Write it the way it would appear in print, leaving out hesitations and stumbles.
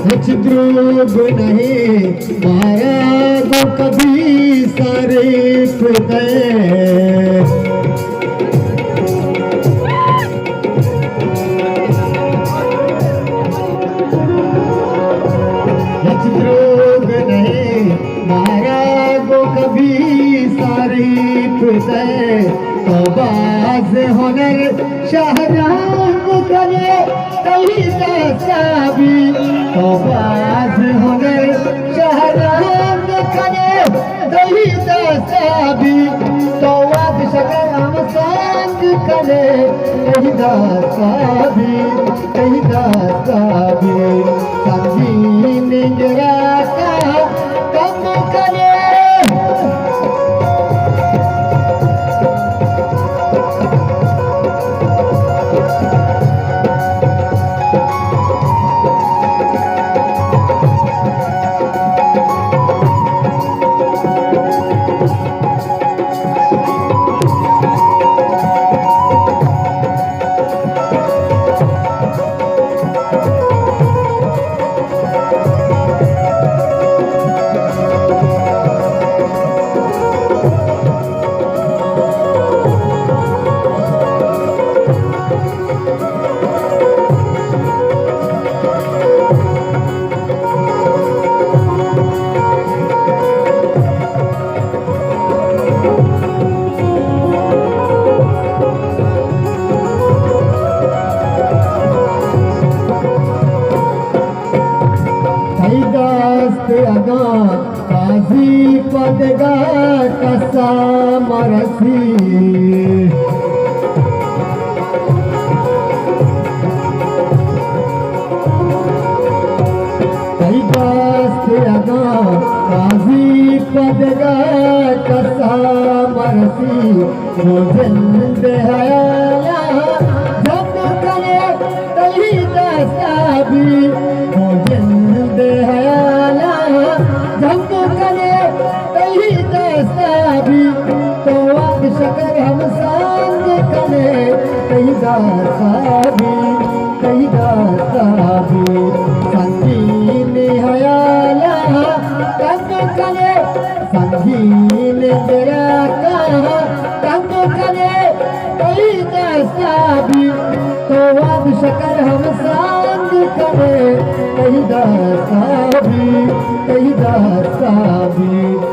कुछ द्रोग नहीं मारा गो कभी सारे हृदय रोग नहीं मारा गो कभी सारी हृदय तो बाज हुनर शाहजहां करे कहीं साबी तो बाज हुनर शाहजहां करे कहीं साबी तो वाद शकर हम संग करे कहीं साबी कहीं साबी संगी निंजरा का कम करे काजी पदगा कसा मरसी काजी पदगा कसा मरसी वो जिंद हयाला जब करे तही दसाबी वो जिंद हयाला जब करे तही दसाबी तो वाद शकर हम संग करे कहीं दसाबी कहीं दसाबी संगीन हयाला तंग करे संगीन जरा कहा तंग करे कहीं दसाबी तो वाद शकर हम संग करे कहीं दसाबी कहीं दसाबी